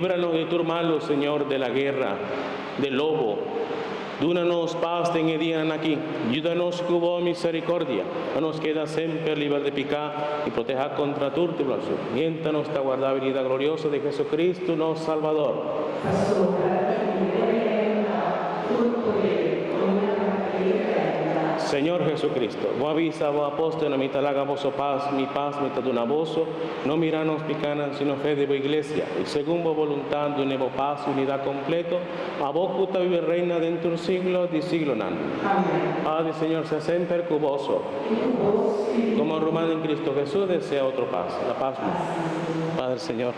Líbranos de tu malo, Señor, de la guerra, del lobo. Dónanos paz en el día aquí. Ayúdanos con vos misericordia. No nos queda siempre libre de pecar y proteja contra tu tribulación. Miéntanos esta guardada venida gloriosa de Jesucristo, nuestro Salvador. Señor Jesucristo, vos avisa, vos apóstol, mi talaga vos paz, mi taduna voso, no miranos picanas, sino fe de vos iglesia, y según vos voluntad de nuevo paz y unidad completo, a vos puta vive reina dentro del siglo de siglo nan. Amén. Padre, Señor, sea siempre cuboso. Como romano en Cristo Jesús, desea otro paz. La paz. Padre, Señor.